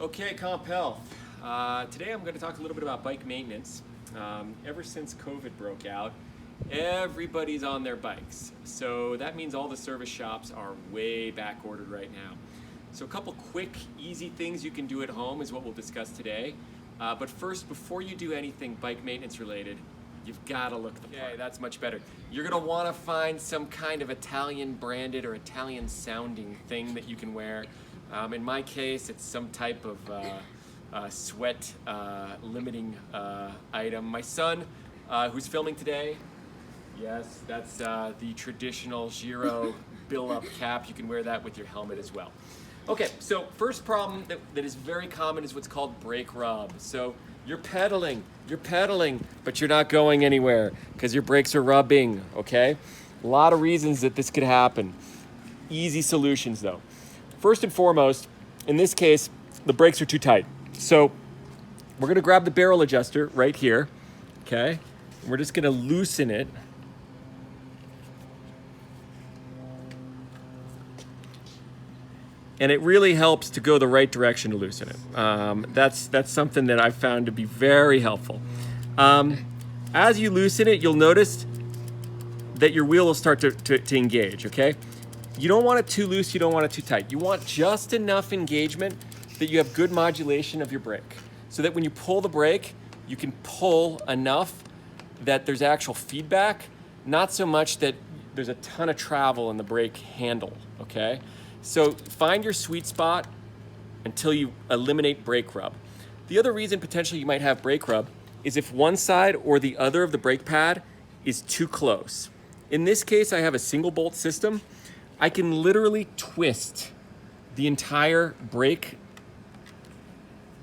Okay, Comp Health. Today I'm going to talk a little bit about bike maintenance. Ever since COVID broke out, everybody's on their bikes. So that means all the service shops are way back ordered right now. So a couple quick, easy things you can do at home is what we'll discuss today. But first, before you do anything bike maintenance related, you've got to look the part. Okay, that's much better. You're going to want to find some kind of Italian branded or Italian sounding thing that you can wear. In my case, it's some type of sweat limiting item. My son, who's filming today, yes, that's the traditional Giro Bill-Up cap. You can wear that with your helmet as well. Okay, so first problem that is very common is what's called brake rub. So you're pedaling, but you're not going anywhere because your brakes are rubbing, okay? A lot of reasons that this could happen. Easy solutions though. First and foremost, in this case, the brakes are too tight. So we're gonna grab the barrel adjuster right here, okay? We're just gonna loosen it. And it really helps to go the right direction to loosen it. That's something that I've found to be very helpful. As you loosen it, you'll notice that your wheel will start to engage, okay? You don't want it too loose, you don't want it too tight. You want just enough engagement that you have good modulation of your brake. So that when you pull the brake, you can pull enough that there's actual feedback, not so much that there's a ton of travel in the brake handle, okay? So find your sweet spot until you eliminate brake rub. The other reason potentially you might have brake rub is if one side or the other of the brake pad is too close. In this case, I have a single bolt system. I can literally twist the entire brake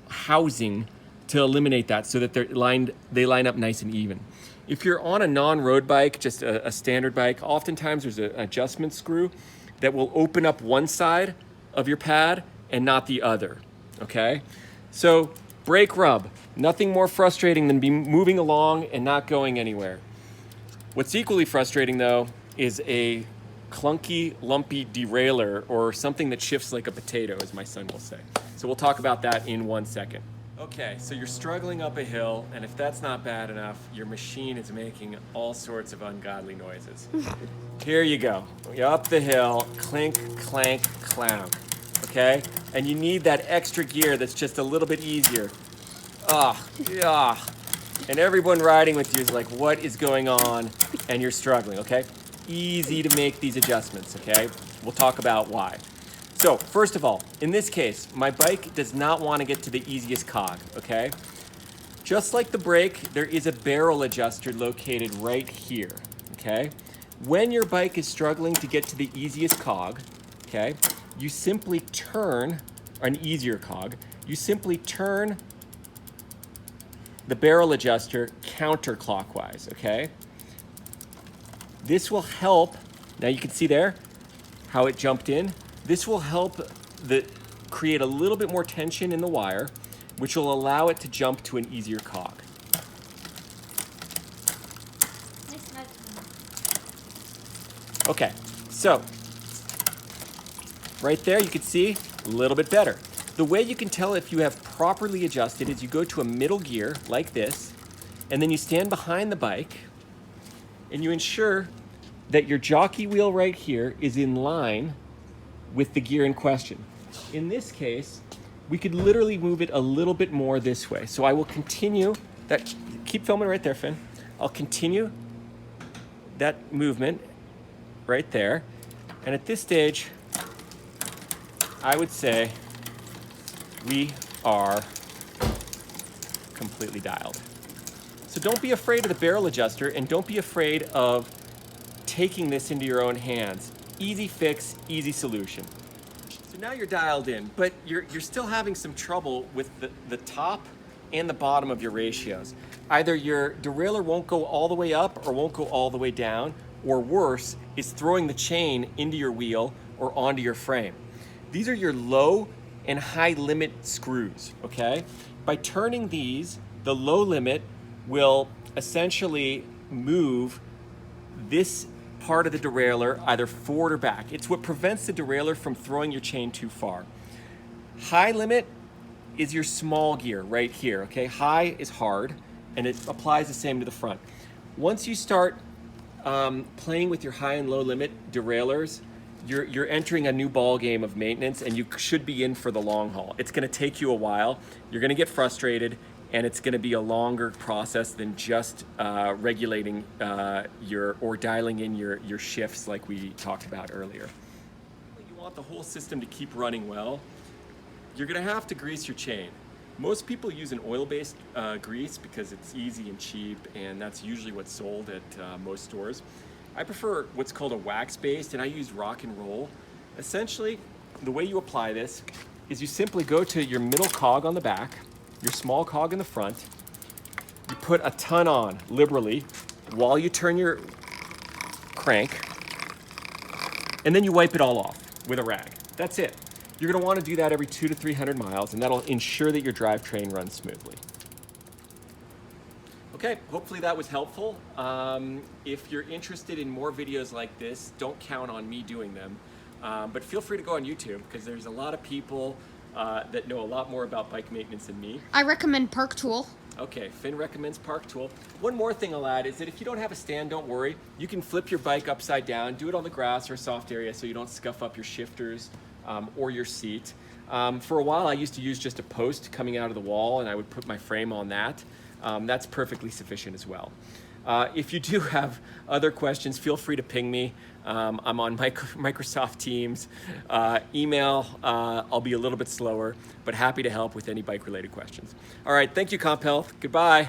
housing to eliminate that so that they line up nice and even. If you're on a non-road bike, just a standard bike, oftentimes there's an adjustment screw that will open up one side of your pad and not the other, okay? So brake rub, nothing more frustrating than moving along and not going anywhere. What's equally frustrating though is a clunky, lumpy derailleur or something that shifts like a potato, as my son will say. So we'll talk about that in 1 second. Okay, so you're struggling up a hill, and if that's not bad enough, your machine is making all sorts of ungodly noises. Here you go. You're up the hill, clink, clank, clown, okay? And you need that extra gear that's just a little bit easier. And everyone riding with you is like, what is going on? And you're struggling, okay? Easy to make these adjustments, okay? We'll talk about why. So, first of all, in this case, my bike does not want to get to the easiest cog, okay? Just like the brake, there is a barrel adjuster located right here, okay? When your bike is struggling to get to the easiest cog, okay, you simply turn, or an easier cog, you simply turn the barrel adjuster counterclockwise, okay? This will help, now you can see there how it jumped in. This will help create a little bit more tension in the wire, which will allow it to jump to an easier cog. Okay, so right there you can see a little bit better. The way you can tell if you have properly adjusted is you go to a middle gear like this, and then you stand behind the bike and you ensure that your jockey wheel right here is in line with the gear in question. In this case, we could literally move it a little bit more this way. So I will continue that, keep filming right there, Finn. I'll continue that movement right there. And at this stage, I would say we are completely dialed. So don't be afraid of the barrel adjuster and don't be afraid of taking this into your own hands. Easy fix, easy solution. So now you're dialed in, but you're still having some trouble with the top and the bottom of your ratios. Either your derailleur won't go all the way up or won't go all the way down, or worse, is throwing the chain into your wheel or onto your frame. These are your low and high limit screws, okay? By turning these, the low limit will essentially move this part of the derailleur either forward or back. It's what prevents the derailleur from throwing your chain too far. High limit is your small gear right here, okay? High is hard, and it applies the same to the front. Once you start playing with your high and low limit derailleurs, you're entering a new ball game of maintenance, and you should be in for the long haul. It's gonna take you a while, you're gonna get frustrated, and it's gonna be a longer process than just regulating or dialing in your shifts like we talked about earlier. You want the whole system to keep running well, you're gonna have to grease your chain. Most people use an oil-based grease because it's easy and cheap, and that's usually what's sold at most stores. I prefer what's called a wax-based, and I use Rock and Roll. Essentially, the way you apply this is you simply go to your middle cog on the back, your small cog in the front, you put a ton on liberally while you turn your crank, and then you wipe it all off with a rag. That's it. You're gonna wanna do that every 200 to 300 miles, and that'll ensure that your drivetrain runs smoothly. Okay, hopefully that was helpful. If you're interested in more videos like this, don't count on me doing them, but feel free to go on YouTube, because there's a lot of people that know a lot more about bike maintenance than me. I recommend Park Tool. Okay, Finn recommends Park Tool. One more thing I'll add is that if you don't have a stand, don't worry. You can flip your bike upside down, do it on the grass or a soft area so you don't scuff up your shifters or your seat. For a while I used to use just a post coming out of the wall, and I would put my frame on that. That's perfectly sufficient as well. If you do have other questions, feel free to ping me. I'm on Microsoft Teams. Email, I'll be a little bit slower, but happy to help with any bike-related questions. All right, thank you, Comp Health. Goodbye.